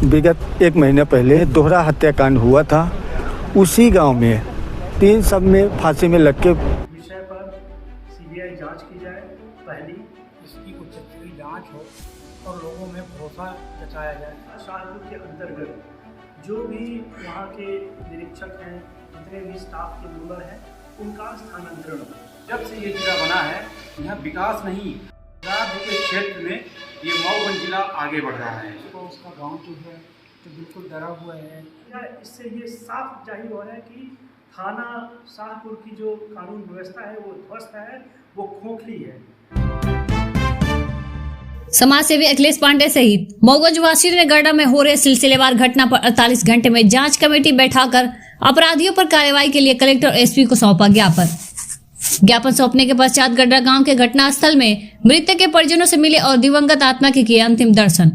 विगत 1 महीने पहले दोहरा हत्याकांड हुआ था। उसी गांव में 3 सब में फांसी में लटके। विषय पर सीबीआई जांच की जाए, पहली इसकी उच्चस्तरीय जांच हो और लोगों में भरोसा जताया जाए। शाहपुर के अंतर्गत जो भी वहाँ के निरीक्षक हैं, जितने भी स्टाफ के मेंबर हैं, उनका स्थानांतरण हो। जब से ये जिला बना है यहाँ विकास नहीं, अपराध के क्षेत्र में ये मऊगंज जिला आगे बढ़ रहा है। तो उसका गांव जो है तो बिल्कुल डरा हुआ है। इससे ये साफ जाहिर हो रहा है कि थाना शाहपुर की जो कानून व्यवस्था है वो ध्वस्त है, वो खोखली है। समाज सेवी अखिलेश पांडे सहित मऊगंज वासियों ने गड्ढा में हो रहे सिलसिलेवार घटना पर 48 घंटे में जांच कमेटी बैठाकर अपराधियों पर कार्रवाई के लिए कलेक्टर और एसपी को सौंपा ज्ञापन सौंपने के पश्चात गड्ढा गांव के घटना स्थल में मृतक के परिजनों से मिले और दिवंगत आत्मा के किए अंतिम दर्शन।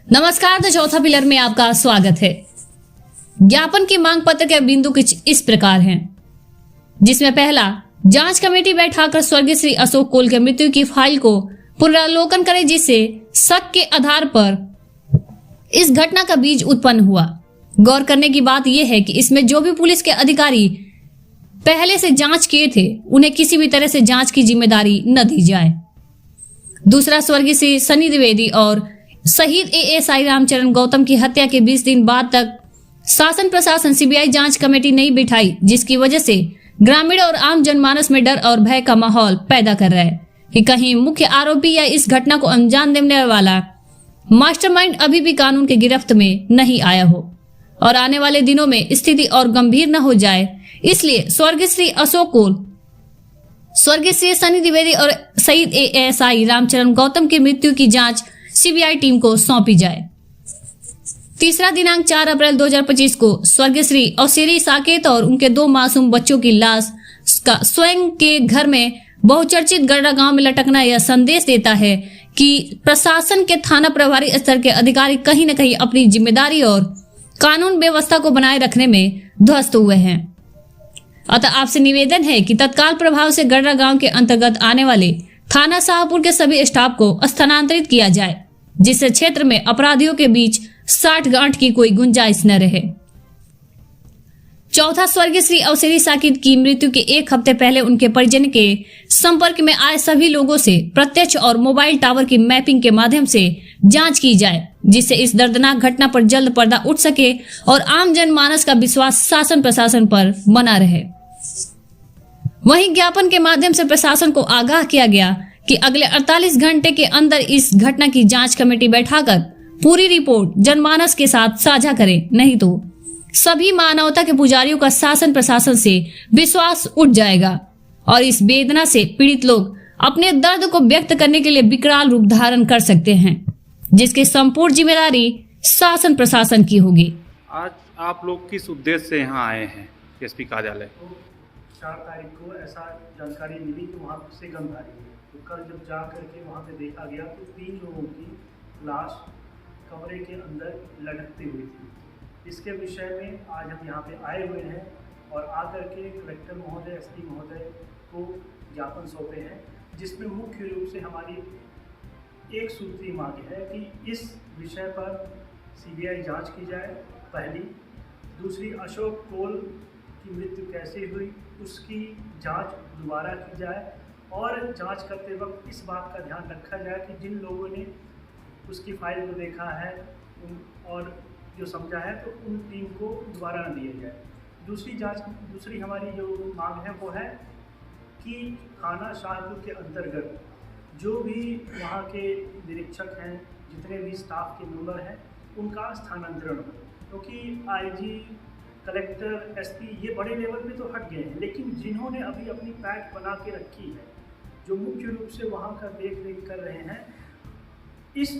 नमस्कार, तो चौथा पिलर में आपका स्वागत है। ज्ञापन की मांग पत्र के बिंदु कुछ इस प्रकार हैं, जिसमें पहला, जांच कमेटी बैठाकर स्वर्गीय श्री अशोक कोल के मृत्यु की फाइल को पुनरावलोकन करे, जिससे शक के आधार पर इस घटना का बीज उत्पन्न हुआ। गौर करने की बात यह है कि इसमें जो भी पुलिस के अधिकारी पहले से जांच किए थे, उन्हें किसी भी तरह से जांच की जिम्मेदारी न दी जाए। दूसरा, स्वर्गीय श्री सनी द्विवेदी और शहीद एएसआई रामचरण गौतम की हत्या के 20 दिन बाद तक शासन प्रशासन सीबीआई जांच कमेटी नहीं बिठाई, जिसकी वजह से ग्रामीण और आम जनमानस में डर और भय का माहौल पैदा कर रहा है कि कहीं मुख्य आरोपी या इस घटना को अंजाम देने वाला मास्टरमाइंड अभी भी कानून के गिरफ्त में नहीं आया हो और आने वाले दिनों में स्थिति और गंभीर न हो जाए। इसलिए स्वर्गीय श्री अशोक कोल, स्वर्गीय श्री सनी द्विवेदी और शहीद एएसआई रामचरण गौतम की मृत्यु की जांच सीबीआई टीम को सौंपी जाए। तीसरा, दिनांक 4 अप्रैल 2025 को स्वर्गीय श्री औसेरी साकेत और उनके 2 मासूम बच्चों की लाश का स्वयं के घर में बहुचर्चित गड्ढा गांव में लटकना यह संदेश देता है कि प्रशासन के थाना प्रभारी स्तर के अधिकारी कहीं न कहीं अपनी जिम्मेदारी और कानून व्यवस्था को बनाए रखने में ध्वस्त हुए हैं। अतः आपसे निवेदन है कि तत्काल प्रभाव से गड्ढा गांव के अंतर्गत आने वाले थाना शाहपुर के सभी स्टाफ को स्थानांतरित किया जाए, जिससे क्षेत्र में अपराधियों के बीच साठ-गांठ की कोई गुंजाइश न रहे। चौथा, स्वर्गीय श्री औसेरी साकिब की मृत्यु के 1 हफ्ते पहले उनके परिजन के संपर्क में आए सभी लोगों से प्रत्यक्ष और मोबाइल टावर की मैपिंग के माध्यम से जांच की जाए, जिससे इस दर्दनाक घटना पर जल्द पर्दा उठ सके और आम जनमानस का विश्वास शासन प्रशासन पर बना रहे। वहीं ज्ञापन के माध्यम से प्रशासन को आगाह किया गया कि अगले 48 घंटे के अंदर इस घटना की जांच कमेटी बैठाकर पूरी रिपोर्ट जनमानस के साथ साझा करें, नहीं तो सभी मानवता के पुजारियों का शासन प्रशासन से विश्वास उठ जाएगा और इस वेदना से पीड़ित लोग अपने दर्द को व्यक्त करने के लिए विकराल रूप धारण कर सकते हैं, जिसकी संपूर्ण जिम्मेदारी शासन प्रशासन की होगी। आज आप लोग किस उद्देश्य से यहाँ आए हैं एसपी कार्यालय? 4 तारीख को ऐसा जानकारी मिली कि वहाँ से गंध आ रही है, तो कल जब जा करके वहाँ पे देखा गया तो 3 लोगों की लाश कमरे के अंदर लटकती हुई थी। इसके विषय में आज हम यहाँ पे आए हुए हैं और आकर के कलेक्टर महोदय, एसपी महोदय को ज्ञापन सौंपे हैं, जिसमें मुख्य रूप से हमारी एक सूत्री मांग है कि इस विषय पर सीबीआई जांच की जाए, पहली। दूसरी, अशोक कोल की मृत्यु कैसे हुई उसकी जांच दोबारा की जाए और जांच करते वक्त इस बात का ध्यान रखा जाए कि जिन लोगों ने उसकी फाइल को देखा है और जो समझा है तो उन टीम को दोबारा न दिया जाए। दूसरी हमारी जो मांग है वो है कि थाना शाहपुर के अंतर्गत जो भी वहाँ के निरीक्षक हैं, जितने भी स्टाफ के मेंबर हैं, उनका स्थानांतरण हो, क्योंकि आईजी, कलेक्टर, एसपी ये बड़े लेवल पे तो हट गए हैं, लेकिन जिन्होंने अभी अपनी पैठ बना के रखी है, जो मुख्य रूप से वहाँ का देख रेख कर रहे हैं, इस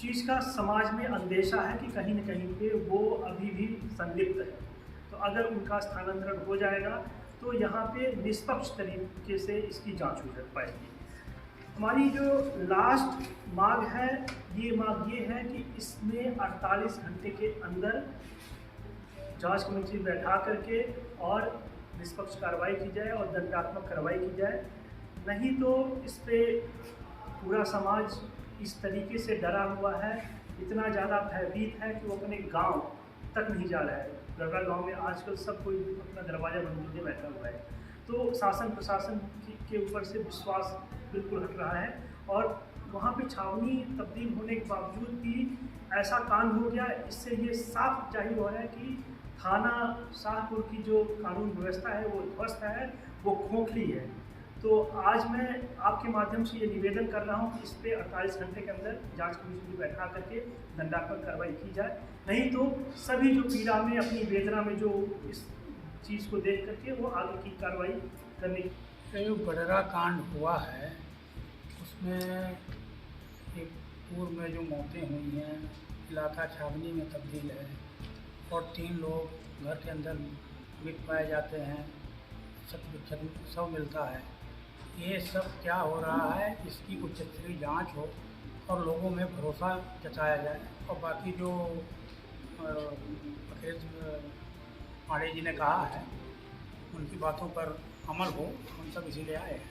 चीज़ का समाज में अंदेशा है कि कहीं न कहीं पे वो अभी भी संलिप्त है। तो अगर उनका स्थानांतरण हो जाएगा तो यहाँ पे निष्पक्ष तरीके से इसकी जांच हो पाएगी। हमारी जो लास्ट मांग है, ये मांग ये है कि इसमें 48 घंटे के अंदर जांच कमेटी बैठा करके और निष्पक्ष कार्रवाई की जाए और दंडात्मक कार्रवाई की जाए, नहीं तो इस पे पूरा समाज इस तरीके से डरा हुआ है, इतना ज़्यादा भयभीत है कि वो अपने गांव तक नहीं जा रहा है। गढ़ा गांव में आजकल सब कोई अपना दरवाज़ा बंद करके बैठा हुआ है। तो शासन प्रशासन के ऊपर से विश्वास बिल्कुल हट रहा है और वहाँ पे छावनी तब्दील होने के बावजूद भी ऐसा कांड हो गया। इससे ये साफ जाहिर हो रहा है कि थाना शाहपुर की जो कानून व्यवस्था है वो ध्वस्त है, वो खोखली है। तो आज मैं आपके माध्यम से ये निवेदन कर रहा हूँ कि इस पर 48 घंटे के अंदर जांच कमेटी बैठा करके दंडात्मक कार्रवाई की जाए, नहीं तो सभी जो पीड़ा में अपनी वेदना में जो इस चीज़ को देख करके वो आगे की कार्रवाई करने ये जो गडरा कांड हुआ है उसमें एक पूर्व में जो मौतें हुई हैं, इलाका छावनी में तब्दील है और 3 लोग घर के अंदर मृत पाए जाते हैं, सब मिलता है। ये सब क्या हो रहा है, इसकी उच्चस्तरीय जांच हो और लोगों में भरोसा जताया जाए और बाकी जो अखिलेश पांडे जी ने कहा है उनकी बातों पर अमल हो, हम सब इसीलिए आए हैं।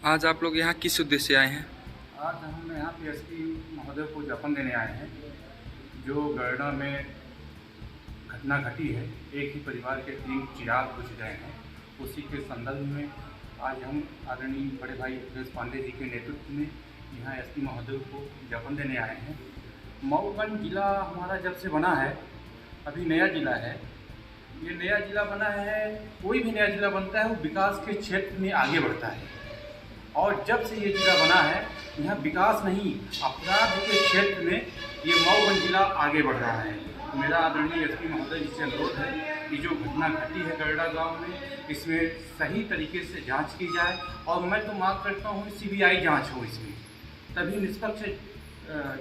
आज आप लोग यहाँ किस उद्देश्य से आए हैं? आज हम यहाँ पे एसपी महोदय को ज्ञापन देने आए हैं। जो गढ़ा में घटना घटी है, एक ही परिवार के 3 चिराग बुझ गए हैं, उसी के संदर्भ में आज हम आदरणीय बड़े भाई अखिलेश पांडे जी के नेतृत्व में यहाँ एसपी महोदय को ज्ञापन देने आए हैं। मऊगंज जिला हमारा जब से बना है, अभी नया जिला है, ये नया जिला बना है। कोई भी नया जिला बनता है वो विकास के क्षेत्र में आगे बढ़ता है और जब से ये जिला बना है यहाँ विकास नहीं, अपराध के क्षेत्र में ये मऊगंज जिला आगे बढ़ रहा है। मेरा आदरणीय एसपी महोदय जी से अनुरोध है कि जो घटना घटी है गढ़ा गांव में, इसमें सही तरीके से जांच की जाए और मैं तो मांग करता हूँ सीबीआई जांच हो इसमें, तभी निष्पक्ष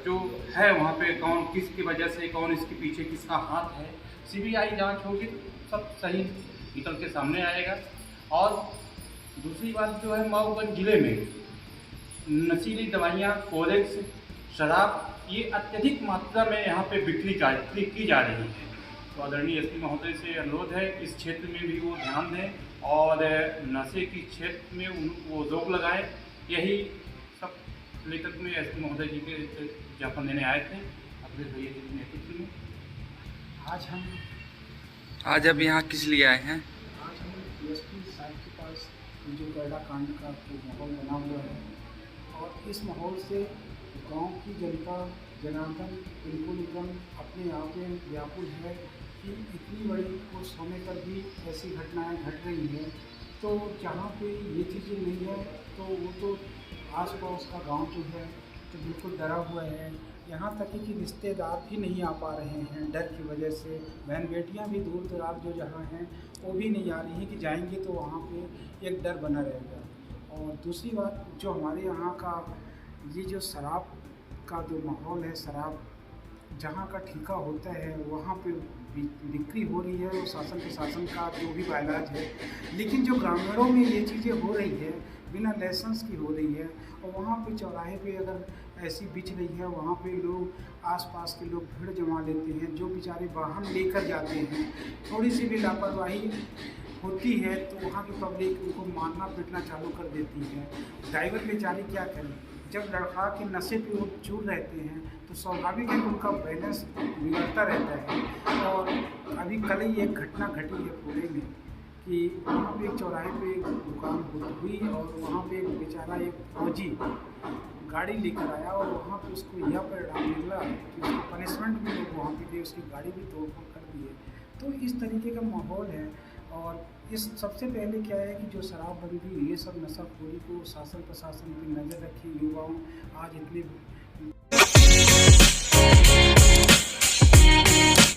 जो है वहाँ पे कौन किसकी वजह से, कौन इसके पीछे किसका हाथ है, सीबीआई जांच होगी तो सब सही निकल के सामने आएगा। और दूसरी बात जो है, मऊगंज जिले में नशीली दवाइयाँ, कोरेक्स, शराब ये अत्यधिक मात्रा में यहाँ पे बिक्री की जा रही है। तो आदरणीय एसपी महोदय से अनुरोध है इस क्षेत्र में भी वो ध्यान दें और नशे की क्षेत्र में वो रोक लगाएं। यही सब लेकर में एसपी महोदय जी के ज्ञापन देने आए थे अखिलेश भैया जी के नेतृत्व में। आज अब यहाँ किस लिए आए हैं? आज हम डीएसपी साहब के पास जो गढ़ा कांड का जो माहौल बना हुआ है और इस माहौल से गांव की जनता जनार्दन बिल्कुल एकदम अपने आप में व्याकुल है कि इतनी बड़ी उस समय पर भी ऐसी घटनाएं घट रही हैं। तो जहाँ पे ये चीज़ें नहीं है तो वो तो आसपास का गांव जो है तो बिल्कुल डरा हुआ है। यहाँ तक कि रिश्तेदार भी नहीं आ पा रहे हैं डर की वजह से। बहन बेटियाँ भी दूर दराज जो जहाँ हैं वो भी नहीं आ रही हैं कि जाएंगे तो वहाँ पे एक डर बना रहेगा। और दूसरी बात जो हमारे यहाँ का ये जो शराब का जो माहौल है, शराब जहाँ का ठेका होता है वहाँ पे बिक्री हो रही है और शासन प्रशासन का जो भी इलाज है, लेकिन जो ग्रामीणों में ये चीज़ें हो रही है बिना लाइसेंस की हो रही है और वहाँ पे चौराहे पे अगर ऐसी बिच रही है, वहाँ पे लोग आसपास के लोग भीड़ जमा लेते हैं। जो बेचारे वाहन लेकर जाते हैं, थोड़ी सी भी लापरवाही होती है तो वहाँ की पब्लिक उनको मारना पीटना चालू कर देती है। ड्राइवर बेचारे क्या करें, जब लड़का के नशे पे वो चूर रहते हैं तो स्वाभाविक है कि उनका बैलेंस बिगड़ता रहता है। और अभी कल ही एक घटना घटी है पुणे में कि वहाँ पे एक चौराहे पे एक दुकान हुई और वहाँ पे एक बेचारा एक फौजी गाड़ी लेकर आया और वहाँ पे उसको यह परिणाम मिला कि उसको पनिशमेंट भी लोग वहाँ पे दिए, उसकी गाड़ी भी तोड़फोड़ कर दिए। तो इस तरीके का माहौल है। और इस सबसे पहले क्या है कि जो शराबबंदी ये सब नशाखोरी को शासन प्रशासन की नज़र रखी, युवाओं आज इतने